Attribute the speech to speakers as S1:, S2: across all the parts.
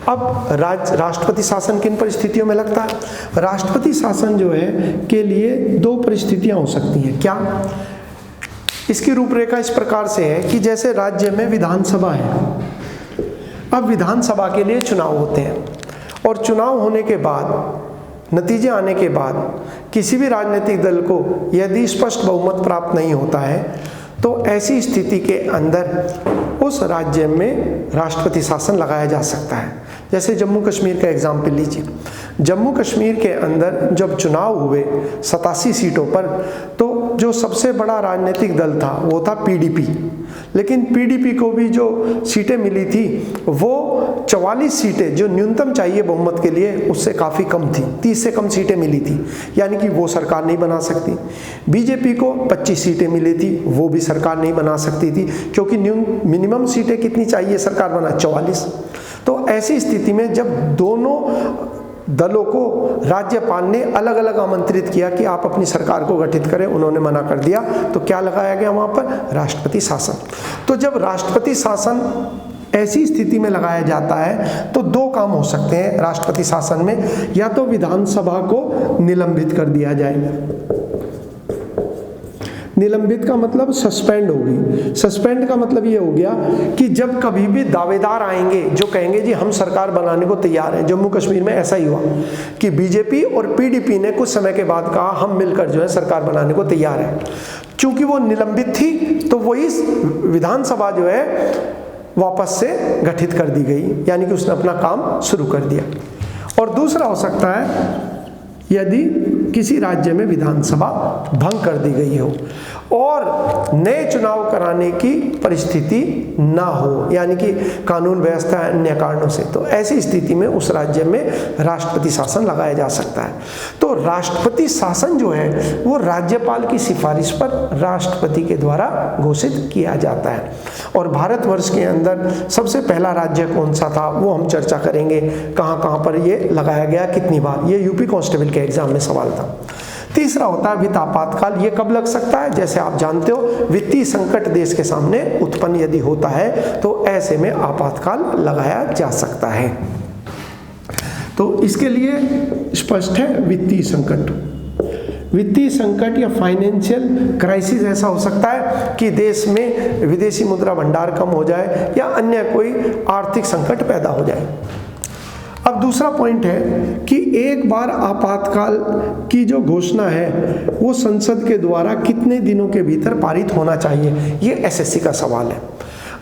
S1: अब राष्ट्रपति शासन किन परिस्थितियों में लगता है? राष्ट्रपति शासन जो है के लिए दो परिस्थितियां हो सकती हैं। क्या? इसकी रूपरेखा इस प्रकार से है कि जैसे राज्य में विधानसभा है, अब विधानसभा के लिए चुनाव होते हैं और चुनाव होने के बाद, नतीजे आने के बाद किसी भी राजनीतिक दल को यदि स्पष्ट बहुमत प्राप्त नहीं होता है तो ऐसी स्थिति के अंदर उस राज्य में राष्ट्रपति शासन लगाया जा सकता है। जैसे जम्मू कश्मीर का एग्जाम्पल लीजिए। जम्मू कश्मीर के अंदर जब चुनाव हुए 87 सीटों पर, तो जो सबसे बड़ा राजनीतिक दल था वो था पीडीपी, लेकिन पीडीपी को भी जो सीटें मिली थी वो 44 सीटें जो न्यूनतम चाहिए बहुमत के लिए उससे काफ़ी कम थी, 30 से कम सीटें मिली थी, यानी कि वो सरकार नहीं बना सकती। बीजेपी को 25 सीटें मिली थी, वो भी सरकार नहीं बना सकती थी, क्योंकि मिनिमम सीटें कितनी चाहिए सरकार बना? 44। तो ऐसी स्थिति में जब दोनों दलों को राज्यपाल ने अलग अलग आमंत्रित किया कि आप अपनी सरकार को गठित करें, उन्होंने मना कर दिया, तो क्या लगाया गया वहां पर? राष्ट्रपति शासन। तो जब राष्ट्रपति शासन ऐसी स्थिति में लगाया जाता है तो दो काम हो सकते हैं राष्ट्रपति शासन में। या तो विधानसभा को निलंबित कर दिया जाए, निलंबित का मतलब सस्पेंड होगी, सस्पेंड का मतलब ये हो गया कि जब कभी भी दावेदार आएंगे जो कहेंगे जी हम सरकार बनाने को तैयार हैं। जम्मू कश्मीर में ऐसा ही हुआ कि बीजेपी और पीडीपी ने कुछ समय के बाद कहा हम मिलकर जो है सरकार बनाने को तैयार हैं। चूंकि वो निलंबित थी तो वही विधानसभा जो है वापस से गठित कर दी गई, यानी कि उसने अपना काम शुरू कर दिया। और दूसरा हो सकता है यदि किसी राज्य में विधानसभा भंग कर दी गई हो और नए चुनाव कराने की परिस्थिति ना हो, यानी कि कानून व्यवस्था अन्य कारणों से, तो ऐसी स्थिति में उस राज्य में राष्ट्रपति शासन लगाया जा सकता है। तो राष्ट्रपति शासन जो है वो राज्यपाल की सिफारिश पर राष्ट्रपति के द्वारा घोषित किया जाता है। और भारतवर्ष के अंदर सबसे पहला राज्य कौन सा था वो हम चर्चा करेंगे, कहाँ कहाँ पर ये लगाया गया, कितनी बार। ये यूपी कांस्टेबल के एग्जाम में सवाल था। तीसरा होता है वित्त आपातकाल। ये कब लग सकता है? जैसे आप जानते हो वित्तीय संकट देश के सामने उत्पन्न यदि होता है तो ऐसे में आपातकाल लगाया जा सकता है। तो इसके लिए स्पष्ट है वित्तीय संकट। वित्तीय संकट या फाइनेंशियल क्राइसिस ऐसा हो सकता है कि देश में विदेशी मुद्रा भंडार कम हो जाए या अन्य कोई आर्थिक संकट पैदा हो जाए। अब दूसरा पॉइंट है कि एक बार आपातकाल की जो घोषणा है वो संसद के द्वारा कितने दिनों के भीतर पारित होना चाहिए, ये एसएससी का सवाल है।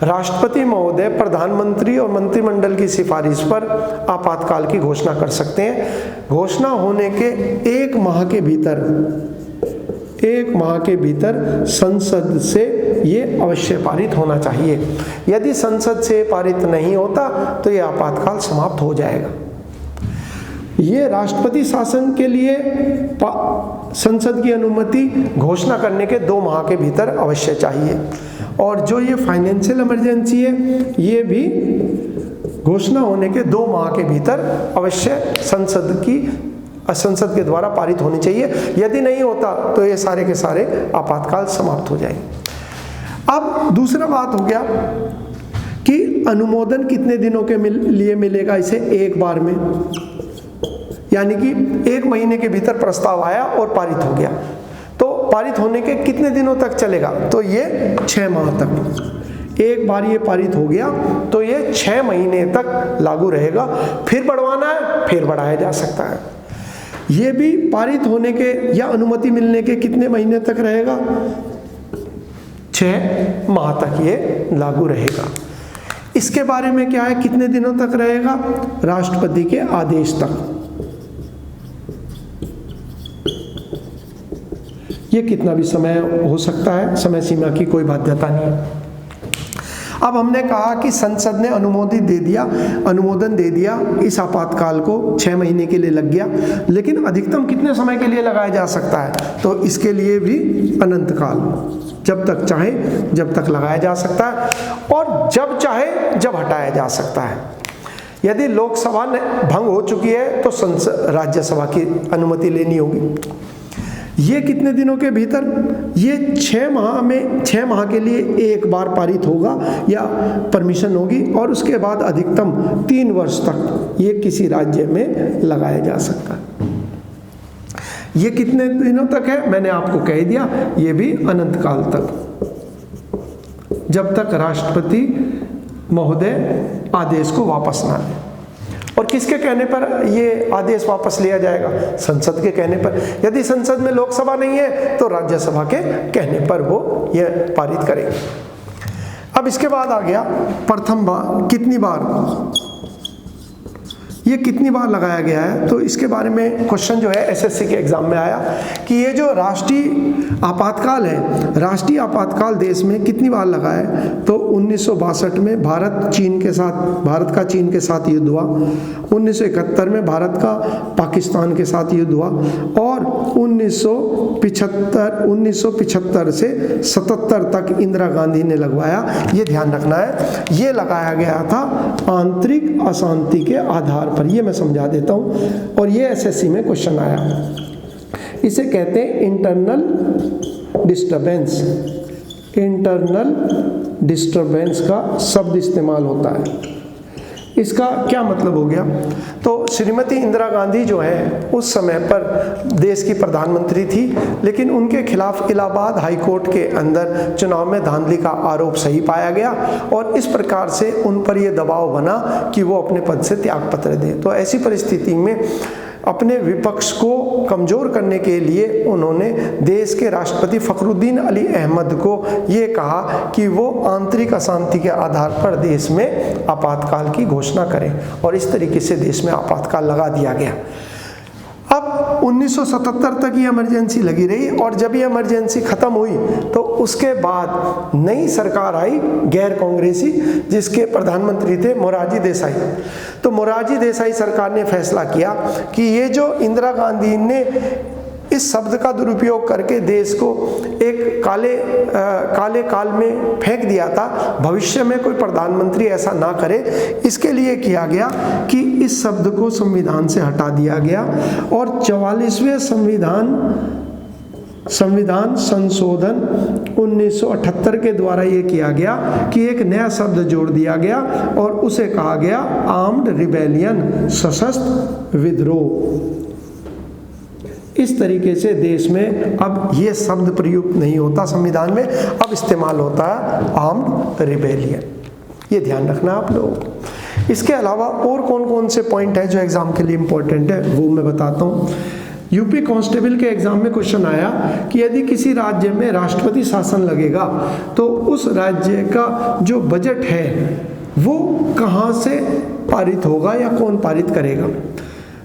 S1: राष्ट्रपति महोदय प्रधानमंत्री और मंत्रिमंडल की सिफारिश पर आपातकाल की घोषणा कर सकते हैं। घोषणा होने के एक माह के भीतर संसद से ये अवश्य पारित होना चाहिए। यदि संसद से पारित नहीं होता तो ये आपातकाल समाप्त हो जाएगा। ये राष्ट्रपति शासन के लिए संसद की अनुमति घोषणा करने के 2 माह के भीतर अवश्य चाहिए। और जो ये फाइनेंशियल इमरजेंसी है ये भी घोषणा होने के 2 माह के भीतर अवश्य संसद के द्वारा पारित होनी चाहिए। यदि नहीं होता तो ये सारे के सारे आपातकाल समाप्त हो जाएंगे। अब दूसरा बात हो गया कि अनुमोदन कितने दिनों के लिए मिलेगा इसे एक बार में, यानी कि 1 महीने के भीतर प्रस्ताव आया और पारित हो गया तो पारित होने के कितने दिनों तक चलेगा? तो ये 6 माह तक। एक बार ये पारित हो गया तो ये 6 महीने तक लागू रहेगा। फिर बढ़वाना है फिर बढ़ाया जा सकता है। ये भी पारित होने के या अनुमति मिलने के कितने महीने तक रहेगा? 6 माह तक ये लागू रहेगा। इसके बारे में क्या है, कितने दिनों तक रहेगा? राष्ट्रपति के आदेश तक। ये कितना भी समय हो सकता है, समय सीमा की कोई बाध्यता नहीं है। अब हमने कहा कि संसद ने अनुमोदन दे दिया, इस आपातकाल को 6 महीने के लिए लग गया, लेकिन अधिकतम कितने समय के लिए लगाया जा सकता है? तो इसके लिए भी अनंत काल, जब तक चाहे जब तक लगाया जा सकता है और जब चाहे जब हटाया जा सकता है। यदि लोकसभा भंग हो चुकी है तो राज्यसभा की अनुमति लेनी होगी। ये कितने दिनों के भीतर? ये 6 माह के लिए एक बार पारित होगा या परमिशन होगी, और उसके बाद अधिकतम 3 वर्ष तक ये किसी राज्य में लगाया जा सकता है। ये कितने दिनों तक है मैंने आपको कह दिया, ये भी अनंत काल तक, जब तक राष्ट्रपति महोदय आदेश को वापस ना ले। और किसके कहने पर ये आदेश वापस लिया जाएगा? संसद के कहने पर। यदि संसद में लोकसभा नहीं है तो राज्यसभा के कहने पर वो ये पारित करेंगे। अब इसके बाद आ गया प्रथम बार, कितनी बार, ये कितनी बार लगाया गया है। तो इसके बारे में क्वेश्चन जो है एसएससी के एग्जाम में आया कि ये जो राष्ट्रीय आपातकाल है, राष्ट्रीय आपातकाल देश में कितनी बार लगा है। तो 1962 में भारत का चीन के साथ युद्ध हुआ, 1971 में भारत का पाकिस्तान के साथ युद्ध हुआ, और 1975 से 77 तक इंदिरा गांधी ने लगवाया। ये ध्यान रखना है, ये लगाया गया था आंतरिक अशांति के आधार पर। ये मैं समझा देता हूं, और ये एसएससी में क्वेश्चन आया। इसे कहते हैं इंटरनल डिस्टरबेंस। इंटरनल डिस्टरबेंस का शब्द इस्तेमाल होता है। इसका क्या मतलब हो गया? तो श्रीमती इंदिरा गांधी जो है उस समय पर देश की प्रधानमंत्री थी, लेकिन उनके खिलाफ इलाहाबाद हाई कोर्ट के अंदर चुनाव में धांधली का आरोप सही पाया गया, और इस प्रकार से उन पर यह दबाव बना कि वो अपने पद से त्यागपत्र दें। तो ऐसी परिस्थिति में अपने विपक्ष को कमजोर करने के लिए उन्होंने देश के राष्ट्रपति फखरुद्दीन अली अहमद को ये कहा कि वो आंतरिक अशांति के आधार पर देश में आपातकाल की घोषणा करें, और इस तरीके से देश में आपातकाल लगा दिया गया। अब 1977 तक ये इमरजेंसी लगी रही, और जब ये इमरजेंसी खत्म हुई तो उसके बाद नई सरकार आई गैर कांग्रेसी, जिसके प्रधानमंत्री थे मोरारजी देसाई। तो मोरारजी देसाई सरकार ने फैसला किया कि ये जो इंदिरा गांधी ने इस शब्द का दुरुपयोग करके देश को एक काले काल में फेंक दिया था, भविष्य में कोई प्रधानमंत्री ऐसा ना करे, इसके लिए किया गया कि इस शब्द को संविधान से हटा दिया गया, और 44वें संविधान संशोधन 1978 के द्वारा ये किया गया कि एक नया शब्द जोड़ दिया गया, और उसे कहा गया आर्म्ड रिबेलियन, सशस्त्र विद्रोह। इस तरीके से देश में अब ये शब्द प्रयुक्त नहीं होता संविधान में, अब इस्तेमाल होता है आर्म्ड रिबेलियन। ये ध्यान रखना आप लोगों को। इसके अलावा और कौन कौन से पॉइंट है जो एग्जाम के लिए इंपॉर्टेंट है वो मैं बताता हूँ। यूपी कांस्टेबल के एग्जाम में क्वेश्चन आया कि यदि किसी राज्य में राष्ट्रपति शासन लगेगा तो उस राज्य का जो बजट है वो कहाँ से पारित होगा या कौन पारित करेगा।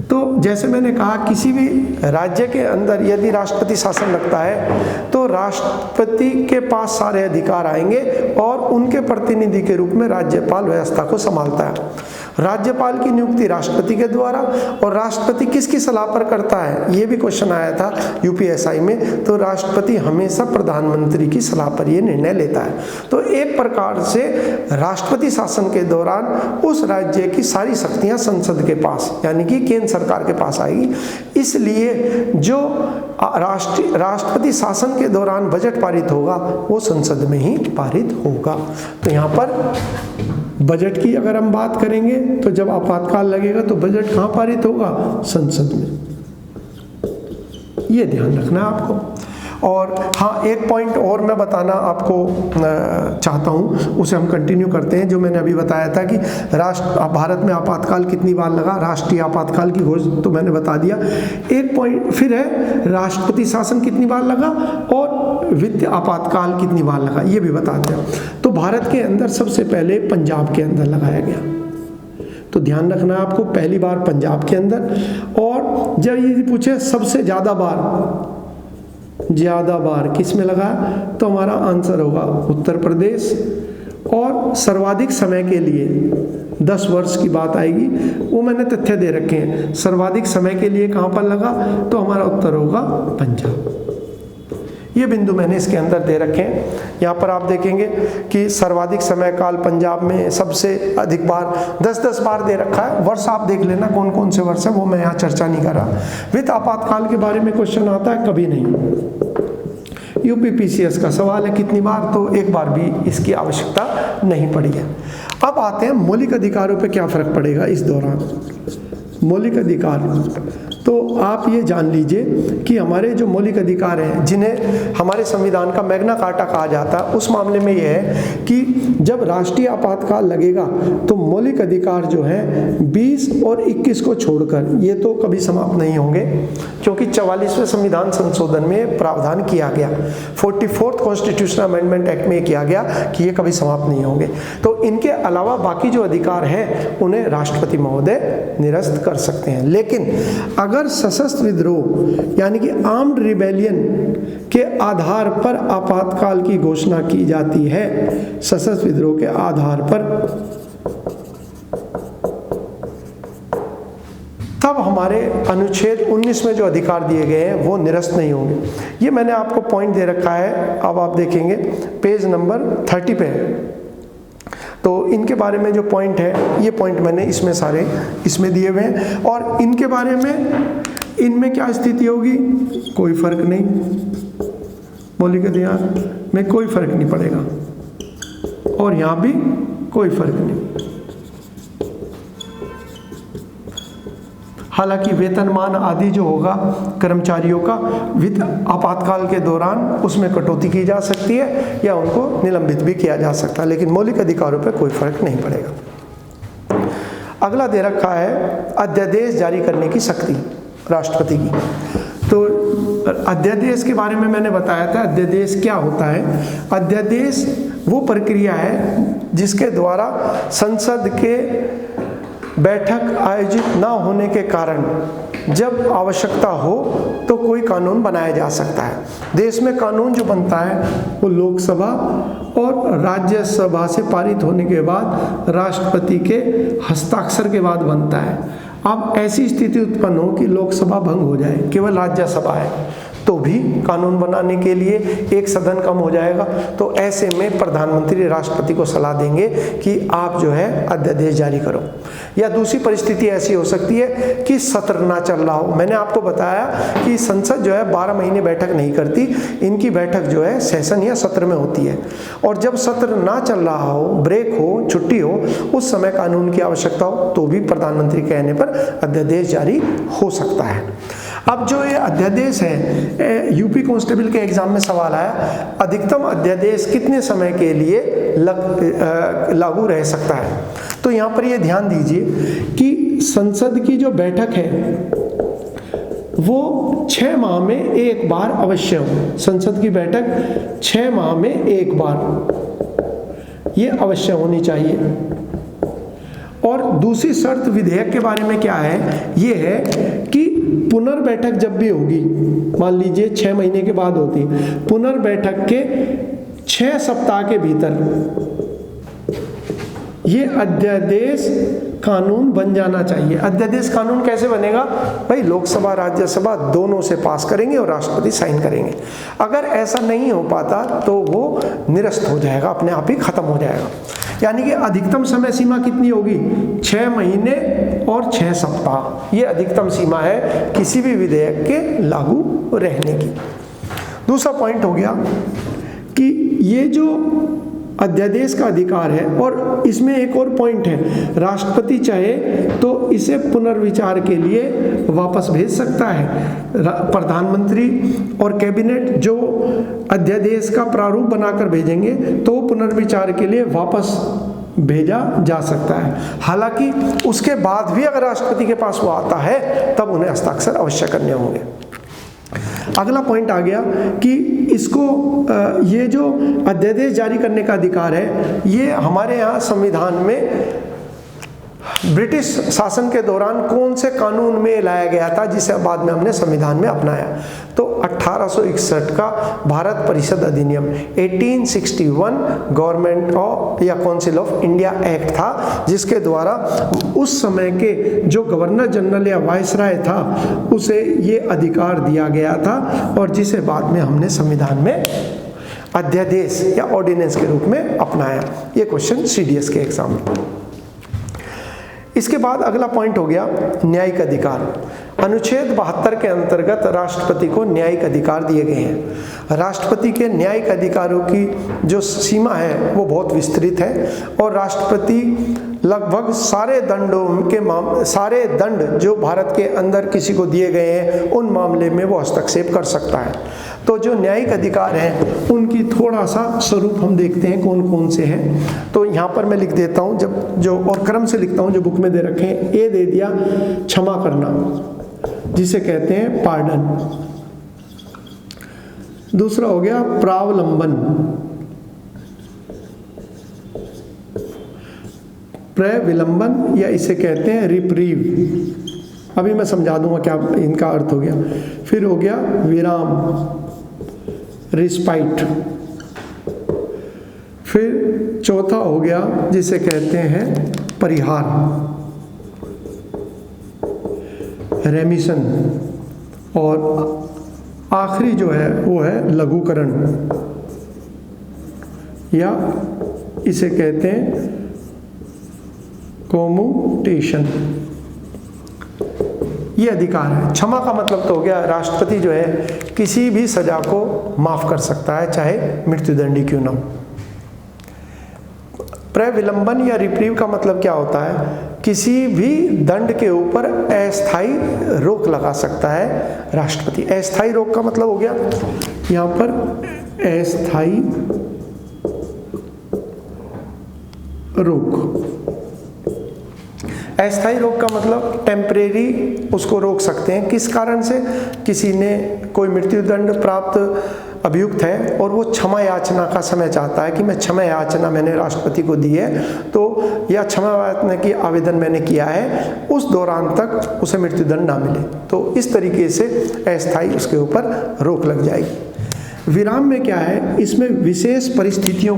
S1: तो जैसे मैंने कहा, किसी भी राज्य के अंदर यदि राष्ट्रपति शासन लगता है तो राष्ट्रपति के पास सारे अधिकार आएंगे, और उनके प्रतिनिधि के रूप में राज्यपाल व्यवस्था को संभालता है। राज्यपाल की नियुक्ति राष्ट्रपति के द्वारा, और राष्ट्रपति किसकी सलाह पर करता है, ये भी क्वेश्चन आया था यूपीएसआई में। तो राष्ट्रपति हमेशा प्रधानमंत्री की सलाह पर ये निर्णय लेता है। तो एक प्रकार से राष्ट्रपति शासन के दौरान उस राज्य की सारी शक्तियां संसद के पास यानी कि केंद्र सरकार के पास आएगी। इसलिए जो राष्ट्रपति शासन के दौरान बजट पारित होगा वो संसद में ही पारित होगा। तो यहाँ पर बजट की अगर हम बात करेंगे तो जब आपातकाल लगेगा तो बजट कहाँ पारित होगा? संसद में। ये ध्यान रखना है आपको। और हाँ, एक पॉइंट और मैं बताना आपको चाहता हूँ, उसे हम कंटिन्यू करते हैं। जो मैंने अभी बताया था कि भारत में आपातकाल कितनी बार लगा, राष्ट्रीय आपातकाल की घोषणा तो मैंने बता दिया। एक पॉइंट फिर है, राष्ट्रपति शासन कितनी बार लगा और वित्तीय आपातकाल कितनी बार लगा, ये भी बताते हैं। तो भारत के अंदर सबसे पहले पंजाब के अंदर लगाया गया, तो ध्यान रखना आपको, पहली बार पंजाब के अंदर। और जब ये पूछे सबसे ज़्यादा बार किस में लगा, तो हमारा आंसर होगा उत्तर प्रदेश। और सर्वाधिक समय के लिए 10 वर्ष की बात आएगी, वो मैंने तथ्य दे रखे हैं। सर्वाधिक समय के लिए कहाँ पर लगा, तो हमारा उत्तर होगा पंजाब। ये बिंदु मैंने इसके अंदर दे रखे हैं। यहाँ पर आप देखेंगे कि सर्वाधिक समय काल पंजाब में सबसे अधिक बार 10-10 बार दे रखा है। वर्ष आप देख लेना कौन कौन से वर्ष है, वो मैं यहाँ चर्चा नहीं कर रहा। वित्त आपातकाल के बारे में क्वेश्चन आता है, कभी नहीं। यूपीपीसीएस का सवाल है कितनी बार, तो एक बार भी इसकी आवश्यकता नहीं पड़ी है। अब आते हैं मौलिक अधिकारों पे क्या फर्क पड़ेगा इस दौरान। मौलिक अधिकार, तो आप ये जान लीजिए कि हमारे जो मौलिक अधिकार हैं, जिन्हें हमारे संविधान का मैग्ना कार्टा कहा जाता है, उस मामले में ये है कि जब राष्ट्रीय आपातकाल लगेगा तो मौलिक अधिकार जो है 20 और 21 को छोड़कर ये तो कभी समाप्त नहीं होंगे, क्योंकि 44वें संविधान संशोधन में प्रावधान किया गया, 44th कॉन्स्टिट्यूशनल अमेंडमेंट एक्ट में किया गया कि ये कभी समाप्त नहीं होंगे। तो इनके अलावा बाकी जो अधिकार हैं उन्हें राष्ट्रपति महोदय निरस्त कर सकते हैं। लेकिन अगर सशस्त्र विद्रोह यानी कि आर्म्ड रिबेलियन के आधार पर आपातकाल की घोषणा की जाती है, सशस्त्र विद्रोह के आधार पर, तब हमारे अनुच्छेद 19 में जो अधिकार दिए गए हैं वो निरस्त नहीं होंगे। ये मैंने आपको पॉइंट दे रखा है, अब आप देखेंगे पेज नंबर 30 पे है। तो इनके बारे में जो पॉइंट है, ये पॉइंट मैंने इसमें सारे इसमें दिए हुए हैं, और इनके बारे में इनमें क्या स्थिति होगी, कोई फर्क नहीं, मौलिक अधिकार में कोई फर्क नहीं पड़ेगा, और यहाँ भी कोई फर्क नहीं। हालांकि वेतनमान आदि जो होगा कर्मचारियों का वित्त आपातकाल के दौरान उसमें कटौती की जा सकती है या उनको निलंबित भी किया जा सकता है, लेकिन मौलिक अधिकारों पर कोई फर्क नहीं पड़ेगा। अगला दे रखा है अध्यादेश जारी करने की शक्ति राष्ट्रपति की। तो अध्यादेश के बारे में मैंने बताया था, अध्यादेश क्या होता है। अध्यादेश वो प्रक्रिया है जिसके द्वारा संसद के बैठक आयोजित न होने के कारण जब आवश्यकता हो तो कोई कानून बनाया जा सकता है। देश में कानून जो बनता है वो लोकसभा और राज्यसभा से पारित होने के बाद राष्ट्रपति के हस्ताक्षर के बाद बनता है। अब ऐसी स्थिति उत्पन्न हो कि लोकसभा भंग हो जाए, केवल राज्यसभा है, तो भी कानून बनाने के लिए एक सदन कम हो जाएगा। तो ऐसे में प्रधानमंत्री राष्ट्रपति को सलाह देंगे कि आप जो है अध्यादेश जारी करो। या दूसरी परिस्थिति ऐसी हो सकती है कि सत्र ना चल रहा हो। मैंने आपको बताया कि संसद जो है 12 महीने बैठक नहीं करती, इनकी बैठक जो है सेशन या सत्र में होती है, और जब सत्र ना चल रहा हो, ब्रेक हो, छुट्टी हो, उस समय कानून की आवश्यकता हो तो भी प्रधानमंत्री कहने पर अध्यादेश जारी हो सकता है। अब जो ये अध्यादेश है, यूपी कांस्टेबल के एग्जाम में सवाल आया, अधिकतम अध्यादेश कितने समय के लिए लागू रह सकता है। तो यहाँ पर ये ध्यान दीजिए कि संसद की जो बैठक है वो 6 माह में एक बार अवश्य हो। संसद की बैठक 6 माह में एक बार ये अवश्य होनी चाहिए। और दूसरी शर्त विधेयक के बारे में क्या है, ये है कि पुनर्बैठक जब भी होगी, मान लीजिए 6 महीने के बाद होती, पुनर्बैठक के 6 सप्ताह के भीतर ये अध्यादेश कानून बन जाना चाहिए। अध्यादेश कानून कैसे बनेगा भाई, लोकसभा राज्यसभा दोनों से पास करेंगे और राष्ट्रपति साइन करेंगे। अगर ऐसा नहीं हो पाता तो वो निरस्त हो जाएगा, अपने आप ही खत्म हो जाएगा। यानी कि अधिकतम समय सीमा कितनी होगी, 6 महीने और 6 सप्ताह, ये अधिकतम सीमा है किसी भी विधेयक के लागू रहने की। दूसरा पॉइंट हो गया कि ये जो अध्यादेश का अधिकार है, और इसमें एक और पॉइंट है, राष्ट्रपति चाहे तो इसे पुनर्विचार के लिए वापस भेज सकता है। प्रधानमंत्री और कैबिनेट जो अध्यादेश का प्रारूप बनाकर भेजेंगे तो पुनर्विचार के लिए वापस भेजा जा सकता है। हालांकि उसके बाद भी अगर राष्ट्रपति के पास वो आता है तब उन्हें हस्ताक्षर अवश्य करने होंगे। अगला पॉइंट आ गया कि इसको ये जो अध्यादेश जारी करने का अधिकार है, ये हमारे यहाँ संविधान में ब्रिटिश शासन के दौरान कौन से कानून में लाया गया था जिसे बाद में हमने संविधान में अपनाया? तो 1861 का भारत परिषद अधिनियम, 1861 गवर्नमेंट ऑफ या काउंसिल ऑफ इंडिया एक्ट था, जिसके द्वारा उस समय के जो गवर्नर जनरल या वायसराय था उसे ये अधिकार दिया गया था, और जिसे बाद में हमने संविधान में अध्यादेश या ऑर्डिनेंस के रूप में अपनाया। ये क्वेश्चन सीडीएस के एग्जाम में। इसके बाद अगला पॉइंट हो गया न्यायिक अधिकार। अनुच्छेद 72 के अंतर्गत राष्ट्रपति को न्यायिक अधिकार दिए गए हैं। राष्ट्रपति के न्यायिक अधिकारों की जो सीमा है वो बहुत विस्तृत है, और राष्ट्रपति लगभग सारे दंड जो भारत के अंदर किसी को दिए गए हैं उन मामले में वो हस्तक्षेप कर सकता है। तो जो न्यायिक अधिकार हैं उनकी थोड़ा सा स्वरूप हम देखते हैं कौन कौन से हैं। तो यहाँ पर मैं लिख देता हूँ, और क्रम से लिखता हूँ जो बुक में दे रखे हैं। ए दे दिया क्षमा करना, जिसे कहते हैं पार्डन। दूसरा हो गया प्रावलंबन, प्रविलंबन, या इसे कहते हैं रिप्रीव। अभी मैं समझा दूंगा क्या इनका अर्थ हो गया। फिर हो गया विराम, रिस्पाइट। फिर चौथा हो गया जिसे कहते हैं परिहार, रेमिशन। और आखिरी जो है वो है लघुकरण, या इसे कहते हैं कोमुटेशन। ये अधिकार है। क्षमा का मतलब तो हो गया राष्ट्रपति जो है किसी भी सजा को माफ कर सकता है, चाहे मृत्युदंड ही क्यों ना हो। प्रविलंबन या रिप्रीव का मतलब क्या होता है? किसी भी दंड के ऊपर अस्थायी रोक लगा सकता है राष्ट्रपति। अस्थायी रोक का मतलब हो गया यहाँ पर अस्थायी रोक। अस्थायी रोक का मतलब टेम्परेरी उसको रोक सकते हैं। किस कारण से? किसी ने कोई मृत्युदंड प्राप्त अभियुक्त है और वो क्षमा याचना का समय चाहता है कि मैं क्षमा याचना मैंने राष्ट्रपति को दी है, तो या क्षमा याचना की आवेदन मैंने किया है, उस दौरान तक उसे मृत्युदंड ना मिले, तो इस तरीके से अस्थायी उसके ऊपर रोक लग जाएगी। विराम में क्या है? इसमें विशेष परिस्थितियों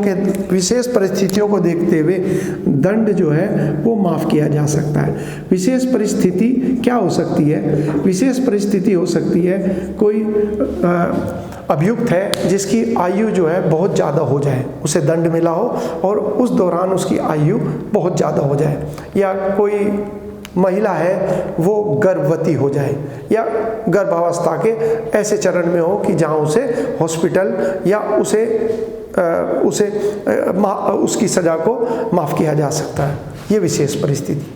S1: को देखते हुए दंड जो है वो माफ किया जा सकता है। विशेष परिस्थिति क्या हो सकती है? विशेष परिस्थिति हो सकती है कोई अभियुक्त है जिसकी आयु जो है बहुत ज़्यादा हो जाए, उसे दंड मिला हो और उस दौरान उसकी आयु बहुत ज़्यादा हो जाए, या कोई महिला है वो गर्भवती हो जाए, या गर्भावस्था के ऐसे चरण में हो कि जहाँ उसे हॉस्पिटल या उसकी सजा को माफ़ किया जा सकता है। ये विशेष परिस्थिति।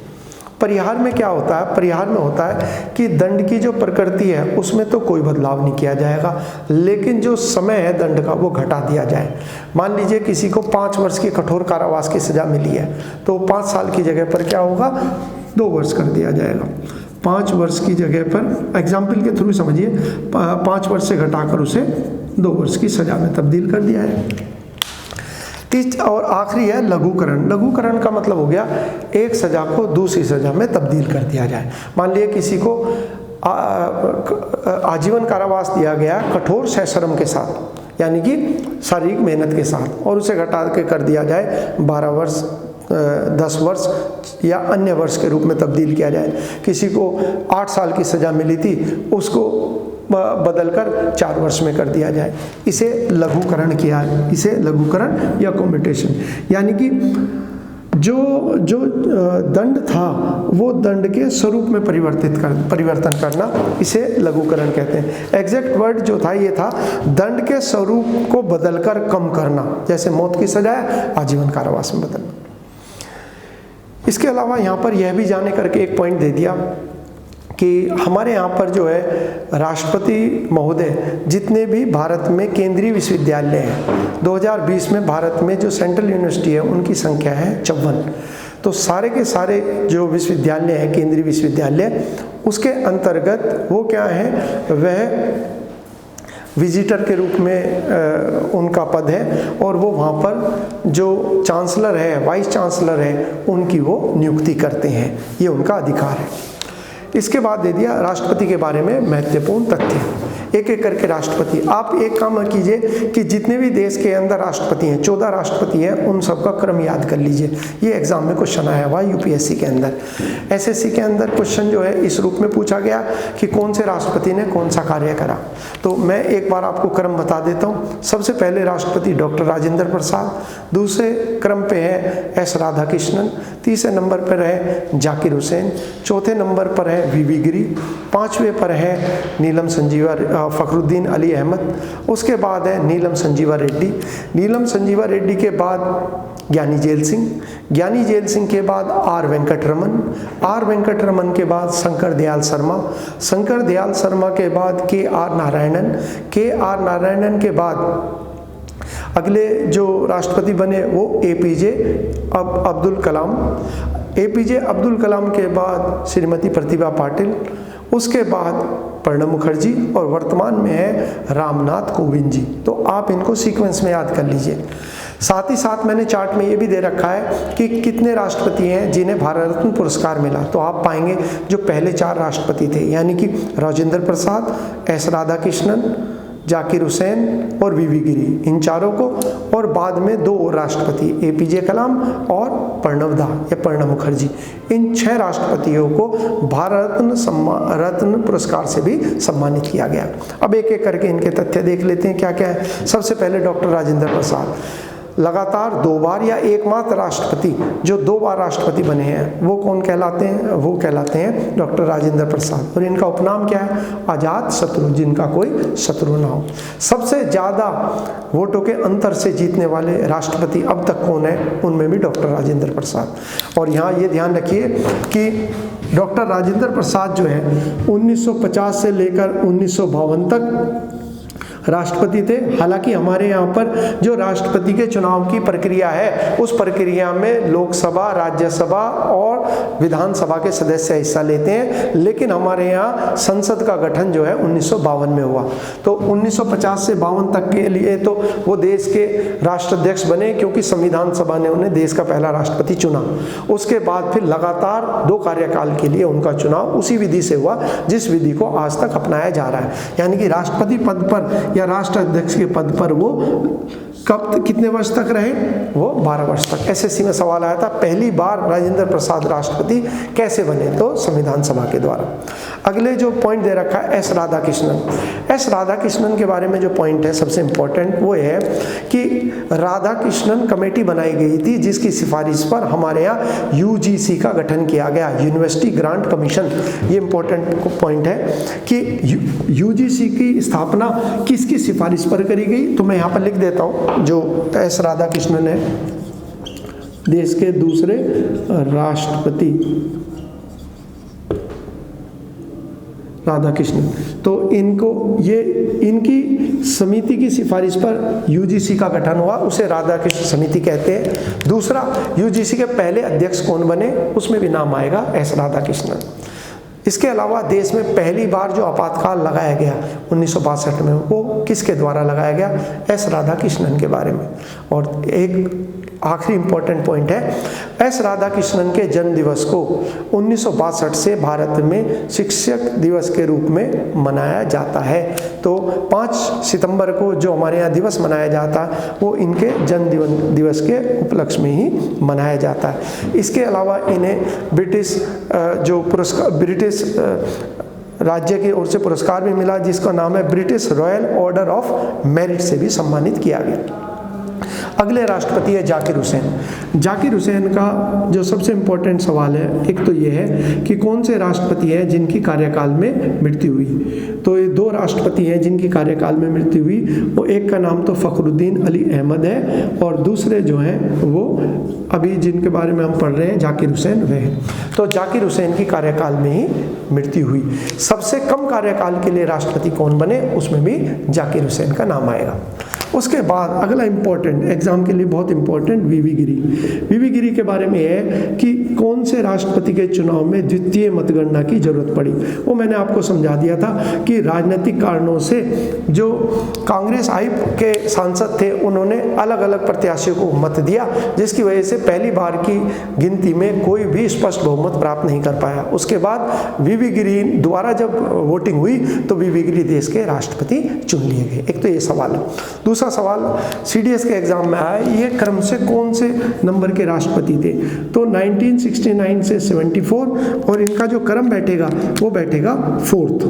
S1: परिहार में क्या होता है? परिहार में होता है कि दंड की जो प्रकृति है उसमें तो कोई बदलाव नहीं किया जाएगा, लेकिन जो समय है दंड का वो घटा दिया जाए। मान लीजिए किसी को 5 वर्ष की कठोर कारावास की सज़ा मिली है, तो 5 साल की जगह पर क्या होगा? 2 वर्ष कर दिया जाएगा। 5 वर्ष की जगह पर, एग्जाम्पल के थ्रू समझिए, 5 वर्ष से घटाकर उसे 2 वर्ष की सज़ा में तब्दील कर दिया है। और आखिरी है लघुकरण। लघुकरण का मतलब हो गया एक सज़ा को दूसरी सज़ा में तब्दील कर दिया जाए। मान लिया किसी को आजीवन कारावास दिया गया कठोर सश्रम के साथ, यानी कि शारीरिक मेहनत के साथ, और उसे घटा के कर दिया जाए 12 वर्ष, 10 वर्ष या अन्य वर्ष के रूप में तब्दील किया जाए। किसी को 8 साल की सज़ा मिली थी, उसको बदलकर 4 वर्ष में कर दिया जाए। इसे लघुकरण किया है, इसे लघुकरण या कम्यूटेशन, यानी कि जो दंड था वो दंड के स्वरूप में परिवर्तन करना, इसे लघुकरण कहते हैं। एग्जैक्ट वर्ड जो था ये था दंड के स्वरूप को बदलकर कम करना, जैसे मौत की सजा है आजीवन कारावास में बदलना। इसके अलावा यहाँ पर यह भी जाने करके एक पॉइंट दे दिया कि हमारे यहाँ पर जो है राष्ट्रपति महोदय जितने भी भारत में केंद्रीय विश्वविद्यालय हैं, 2020 में भारत में जो सेंट्रल यूनिवर्सिटी है उनकी संख्या है 54। तो सारे के सारे जो विश्वविद्यालय हैं केंद्रीय विश्वविद्यालय, उसके अंतर्गत वो क्या है? वह विजिटर के रूप में उनका पद है और वो वहाँ पर जो चांसलर है, वाइस चांसलर है, उनकी वो नियुक्ति करते हैं, ये उनका अधिकार है। इसके बाद दे दिया राष्ट्रपति के बारे में महत्वपूर्ण तथ्य, एक एक करके राष्ट्रपति। आप एक काम कीजिए कि जितने भी देश के अंदर राष्ट्रपति हैं, 14 राष्ट्रपति हैं, उन सबका क्रम याद कर लीजिए। ये एग्जाम में क्वेश्चन आया हुआ यूपीएससी के अंदर। एसएससी के अंदर क्वेश्चन जो है इस रूप में पूछा गया कि कौन से राष्ट्रपति ने कौन सा कार्य करा। तो मैं एक बार आपको क्रम बता देता हूँ। सबसे पहले राष्ट्रपति डॉक्टर राजेंद्र प्रसाद, दूसरे क्रम पे है एस राधाकृष्णन, तीसरे नंबर पर है जाकिर हुसैन, चौथे नंबर पर है वीवी गिरी, पांचवें पर है नीलम संजीवा फखरुद्दीन अली अहमद, उसके बाद है नीलम संजीवा रेड्डी, नीलम संजीवा रेड्डी के बाद ज्ञानी जेल सिंह, ज्ञानी जेल सिंह के बाद आर वेंकटरमन, आर वेंकटरमन के बाद शंकर दयाल शर्मा, शंकर दयाल शर्मा के बाद के आर नारायणन, के आर नारायणन के बाद अगले जो राष्ट्रपति बने वो एपीजे अब्दुल कलाम, एपीजे अब्दुल कलाम के बाद श्रीमती प्रतिभा पाटिल, उसके बाद प्रणब मुखर्जी और वर्तमान में है रामनाथ कोविंद जी। तो आप इनको सीक्वेंस में याद कर लीजिए। साथ ही साथ मैंने चार्ट में ये भी दे रखा है कि कितने राष्ट्रपति हैं जिन्हें भारत रत्न पुरस्कार मिला। तो आप पाएंगे जो पहले 4 राष्ट्रपति थे, यानी कि राजेंद्र प्रसाद, एस राधाकृष्णन, जाकिर हुसैन और वीवी गिरी, इन चारों को, और बाद में 2 और राष्ट्रपति एपीजे कलाम और प्रणब दा या प्रणब मुखर्जी, इन 6 राष्ट्रपतियों को भारत रत्न पुरस्कार से भी सम्मानित किया गया। अब एक एक करके इनके तथ्य देख लेते हैं क्या क्या है। सबसे पहले डॉक्टर राजेंद्र प्रसाद लगातार 2 बार या एकमात्र राष्ट्रपति जो 2 बार राष्ट्रपति बने हैं, वो कौन कहलाते हैं? वो कहलाते हैं डॉक्टर राजेंद्र प्रसाद। और इनका उपनाम क्या है? आजाद शत्रु, जिनका कोई शत्रु ना हो। सबसे ज़्यादा वोटों के अंतर से जीतने वाले राष्ट्रपति अब तक कौन है? उनमें भी डॉक्टर राजेंद्र प्रसाद। और यहाँ ये ध्यान रखिए कि डॉक्टर राजेंद्र प्रसाद जो है 1950 से लेकर 1952 तक राष्ट्रपति थे। हालांकि हमारे यहाँ पर जो राष्ट्रपति के चुनाव की प्रक्रिया है, उस प्रक्रिया में लोकसभा, राज्यसभा और विधानसभा के सदस्य हिस्सा लेते हैं, लेकिन हमारे यहाँ संसद का गठन जो है 1952 में हुआ। तो 1950 से 52 तक के लिए तो वो देश के राष्ट्राध्यक्ष बने, क्योंकि संविधान सभा ने उन्हें देश का पहला राष्ट्रपति चुना। उसके बाद फिर लगातार 2 कार्यकाल के लिए उनका चुनाव उसी विधि से हुआ जिस विधि को आज तक अपनाया जा रहा है। यानी कि राष्ट्रपति पद पर या राष्ट्राध्यक्ष के पद पर वो कब कितने वर्ष तक रहे? वो 12 वर्ष तक। एसएससी में सवाल आया था पहली बार राजेंद्र प्रसाद राष्ट्रपति कैसे बने? तो संविधान सभा के द्वारा। अगले जो पॉइंट दे रखा है एस राधाकृष्णन। एस राधाकृष्णन के बारे में जो पॉइंट है सबसे इंपॉर्टेंट वो है कि राधाकृष्णन कमेटी बनाई गई थी जिसकी सिफारिश पर हमारे यहाँ यूजीसी का गठन किया गया, यूनिवर्सिटी ग्रांट कमीशन। ये इंपॉर्टेंट पॉइंट है कि यूजीसी की स्थापना किसकी सिफारिश पर करी गई। तो मैं यहाँ पर लिख देता हूँ, जो एस राधाकृष्णन है देश के दूसरे राष्ट्रपति राधाकृष्णन, तो इनकी समिति की सिफारिश पर यूजीसी का गठन हुआ, उसे राधाकृष्ण समिति कहते हैं। दूसरा, यूजीसी के पहले अध्यक्ष कौन बने, उसमें भी नाम आएगा एस राधाकृष्णन। इसके अलावा देश में पहली बार जो आपातकाल लगाया गया 1962 में, वो किसके द्वारा लगाया गया? एस राधाकृष्णन के बारे में। और एक आखिरी इंपॉर्टेंट पॉइंट है, एस राधाकृष्णन के जन्म दिवस को 1962 से भारत में शिक्षक दिवस के रूप में मनाया जाता है। तो 5 सितंबर को जो हमारे यहाँ दिवस मनाया जाता है वो इनके जन्म दिवस के उपलक्ष्य में ही मनाया जाता है। इसके अलावा इन्हें ब्रिटिश राज्य की ओर से पुरस्कार भी मिला, जिसका नाम है British royal order of merit से भी सम्मानित किया गया। अगले राष्ट्रपति है जाकिर हुसैन। जाकिर हुसैन का जो सबसे इम्पोर्टेंट सवाल है, एक तो ये है कि कौन से राष्ट्रपति हैं जिनकी कार्यकाल में मृत्यु हुई। तो ये 2 राष्ट्रपति हैं जिनकी कार्यकाल में मृत्यु हुई। वो एक का नाम तो फखरुद्दीन अली अहमद है और दूसरे जो हैं वो अभी जिनके बारे में हम पढ़ रहे हैं जाकिर हुसैन वे हैं। तो जाकिर हुसैन की कार्यकाल में ही मृत्यु हुई। सबसे कम कार्यकाल के लिए राष्ट्रपति कौन बने, उसमें भी जाकिर हुसैन का नाम आएगा। उसके बाद अगला इंपॉर्टेंट, एग्जाम के लिए बहुत इंपॉर्टेंट, वीवी गिरी। वीवी गिरी के बारे में है कि कौन से राष्ट्रपति के चुनाव में द्वितीय मतगणना की जरूरत पड़ी। वो मैंने आपको समझा दिया था कि राजनीतिक कारणों से जो कांग्रेस आई के सांसद थे उन्होंने अलग अलग प्रत्याशियों को मत दिया, जिसकी वजह से पहली बार की गिनती में कोई भी स्पष्ट बहुमत प्राप्त नहीं कर पाया। उसके बाद वीवी गिरी द्वारा जब वोटिंग हुई तो वीवी गिरी देश के राष्ट्रपति चुन लिए गए। एक तो ये सवाल है। दूसरा सवाल सीडीएस के एग्जाम में आया, ये क्रम से कौन से नंबर के राष्ट्रपति थे। तो 1969 से 74 और इनका जो क्रम बैठेगा वो बैठेगा 4th,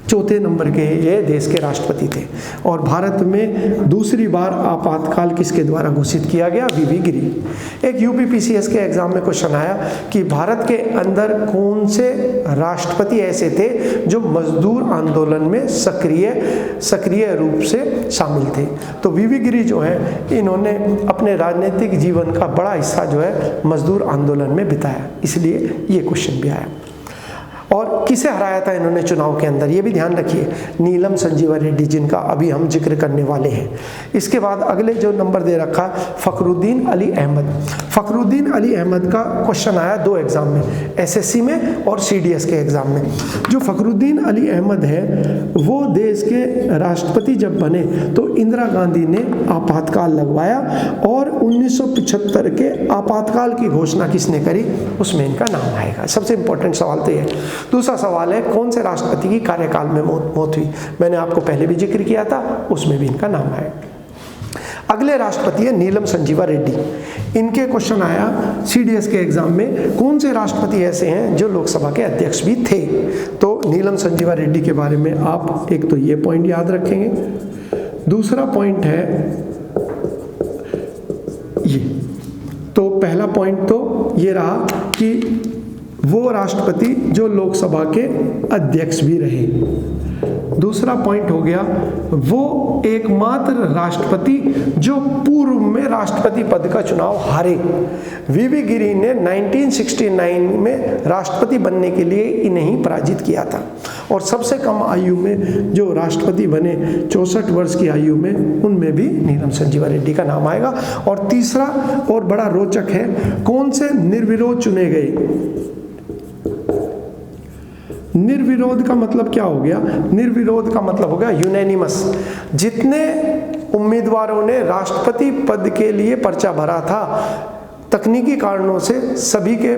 S1: चौथे नंबर के ये देश के राष्ट्रपति थे। और भारत में दूसरी बार आपातकाल किसके द्वारा घोषित किया गया, वीवी गिरी। एक यूपीपीसीएस के एग्जाम में क्वेश्चन आया कि भारत के अंदर कौन से राष्ट्रपति ऐसे थे जो मजदूर आंदोलन में सक्रिय रूप से शामिल थे। तो वीवी गिरी जो है इन्होंने अपने राजनीतिक जीवन का बड़ा हिस्सा जो है मजदूर आंदोलन में बिताया, इसलिए ये क्वेश्चन भी आया। और किसे हराया था इन्होंने चुनाव के अंदर, ये भी ध्यान रखिए, नीलम संजीवा रेड्डी, जिनका अभी हम जिक्र करने वाले हैं। इसके बाद अगले जो नंबर दे रखा फखरुद्दीन अली अहमद। फखरुद्दीन अली अहमद का क्वेश्चन आया 2 एग्जाम में, एसएससी में और सीडीएस के एग्जाम में। जो फखरुद्दीन अली अहमद है वो देश के राष्ट्रपति जब बने तो इंदिरा गांधी ने आपातकाल लगवाया और 1975 के आपातकाल की घोषणा किसने करी, उसमें इनका नाम आएगा। सबसे इंपॉर्टेंट सवाल तो ये। दूसरा सवाल है कौन से राष्ट्रपति की कार्यकाल में मौत हुई, मैंने आपको पहले भी जिक्र किया था, उसमें भी इनका नाम है। अगले राष्ट्रपति है नीलम संजीवा रेड्डी। इनके क्वेश्चन आया सीडीएस के एग्जाम में, कौन से राष्ट्रपति ऐसे हैं जो लोकसभा के अध्यक्ष भी थे। तो नीलम संजीवा रेड्डी के बारे में आप एक तो ये पॉइंट याद रखेंगे, दूसरा पॉइंट है ये। तो पहला पॉइंट तो ये रहा कि वो राष्ट्रपति जो लोकसभा के अध्यक्ष भी रहे। दूसरा पॉइंट हो गया वो एकमात्र राष्ट्रपति जो पूर्व में राष्ट्रपति पद का चुनाव हारे। वीवी गिरी ने 1969 में राष्ट्रपति बनने के लिए इन्हें पराजित किया था। और सबसे कम आयु में जो राष्ट्रपति बने 64 वर्ष की आयु में, उनमें भी नीलम संजीवा रेड्डी का नाम आएगा। और तीसरा और बड़ा रोचक है, कौन से निर्विरोध चुने गए। निर्विरोध का मतलब क्या हो गया, निर्विरोध का मतलब हो गया यूनैनिमस। जितने उम्मीदवारों ने राष्ट्रपति पद के लिए पर्चा भरा था, तकनीकी कारणों से सभी के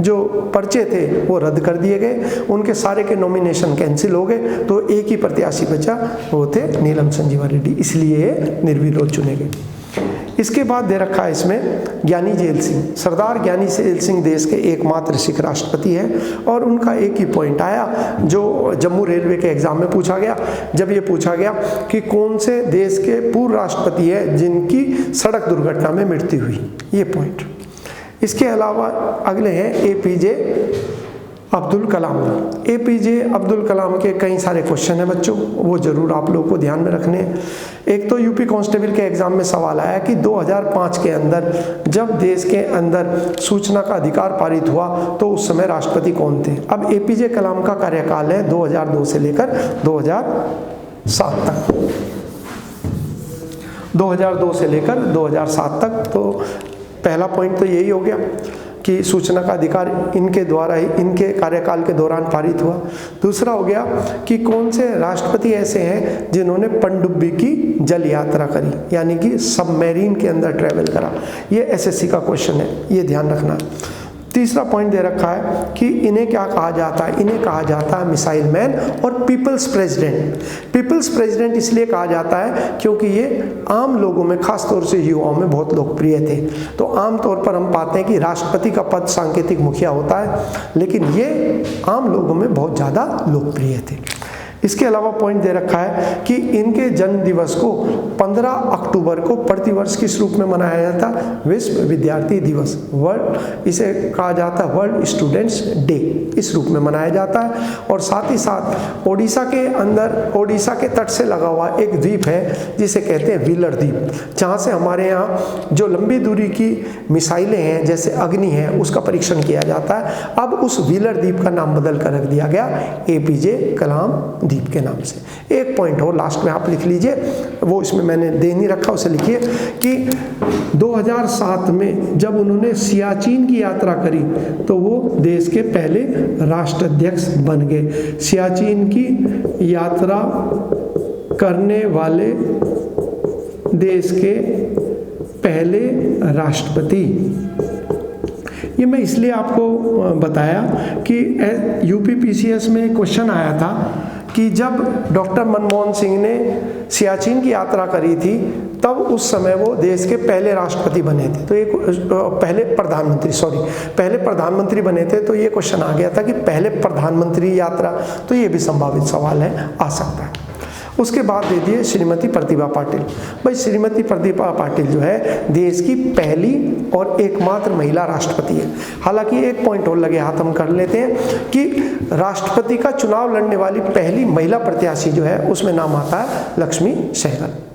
S1: जो पर्चे थे वो रद्द कर दिए गए, उनके सारे के नॉमिनेशन कैंसिल हो गए, तो एक ही प्रत्याशी बचा, वो थे नीलम संजीवा रेड्डी, इसलिए निर्विरोध चुने गए। इसके बाद दे रखा है इसमें ज्ञानी जेल सिंह। सरदार ज्ञानी जेल सिंह देश के एकमात्र सिख राष्ट्रपति है और उनका एक ही पॉइंट आया जो जम्मू रेलवे के एग्जाम में पूछा गया, जब ये पूछा गया कि कौन से देश के पूर्व राष्ट्रपति है जिनकी सड़क दुर्घटना में मृत्यु हुई, ये पॉइंट। इसके अलावा अगले हैं एपीजे अब्दुल कलाम। एपीजे अब्दुल कलाम के कई सारे क्वेश्चन हैं बच्चों, वो जरूर आप लोगों को ध्यान में रखने हैं। एक तो यूपी कांस्टेबल के एग्जाम में सवाल आया कि 2005 के अंदर जब देश के अंदर सूचना का अधिकार पारित हुआ तो उस समय राष्ट्रपति कौन थे। अब एपीजे कलाम का कार्यकाल है 2002 से लेकर 2007 तक, 2002 से लेकर 2007 तक। तो पहला पॉइंट तो यही हो गया कि सूचना का अधिकार इनके द्वारा ही, इनके कार्यकाल के दौरान पारित हुआ। दूसरा हो गया कि कौन से राष्ट्रपति ऐसे हैं जिन्होंने पनडुब्बी की जल यात्रा करी, यानी कि सबमरीन के अंदर ट्रैवल करा। ये एसएससी का क्वेश्चन है, ये ध्यान रखना। तीसरा पॉइंट दे रखा है कि इन्हें क्या कहा जाता है, इन्हें कहा जाता है मिसाइल मैन और पीपल्स प्रेसिडेंट। पीपल्स प्रेसिडेंट इसलिए कहा जाता है क्योंकि ये आम लोगों में, खास तौर से युवाओं में बहुत लोकप्रिय थे। तो आम तौर पर हम पाते हैं कि राष्ट्रपति का पद सांकेतिक मुखिया होता है, लेकिन ये आम लोगों में बहुत ज़्यादा लोकप्रिय थे। इसके अलावा पॉइंट दे रखा है कि इनके जन्म दिवस को 15 अक्टूबर को प्रतिवर्ष किस रूप में मनाया जाता है, विश्व विद्यार्थी दिवस, वर्ल्ड, इसे कहा जाता है वर्ल्ड स्टूडेंट्स डे, इस रूप में मनाया जाता है। और साथ ही साथ ओडिशा के अंदर, ओडिशा के तट से लगा हुआ एक द्वीप है जिसे कहते हैं व्हीलर द्वीप, जहाँ से हमारे यहाँ जो लंबी दूरी की मिसाइलें हैं जैसे अग्नि है उसका परीक्षण किया जाता है। अब उस व्हीलर द्वीप का नाम बदल कर रख दिया गया एपीजे कलाम द्वीप के नाम से। एक पॉइंट और लास्ट में आप लिख लीजिए, वो इसमें मैंने दे नहीं रखा, उसे लिखिए कि 2007 में जब उन्होंने सियाचिन की यात्रा करी तो वो देश के पहले राष्ट्राध्यक्ष बन गए। सियाचिन की यात्रा करने वाले देश के पहले राष्ट्रपति। ये मैं इसलिए आपको बताया कि यूपीपीसीएस में क्वेश्चन आया था कि जब डॉक्टर मनमोहन सिंह ने सियाचिन की यात्रा करी थी तब उस समय वो देश के पहले राष्ट्रपति बने थे, तो एक पहले प्रधानमंत्री बने थे। तो ये क्वेश्चन आ गया था कि पहले प्रधानमंत्री यात्रा, तो ये भी संभावित सवाल है, आ सकता है। उसके बाद दे दिए श्रीमती प्रतिभा पाटिल। भाई श्रीमती प्रतिभा पाटिल जो है देश की पहली और एकमात्र महिला राष्ट्रपति है। हालांकि एक पॉइंट और लगे हाथ हम कर लेते हैं कि राष्ट्रपति का चुनाव लड़ने वाली पहली महिला प्रत्याशी जो है उसमें नाम आता है लक्ष्मी सहगल।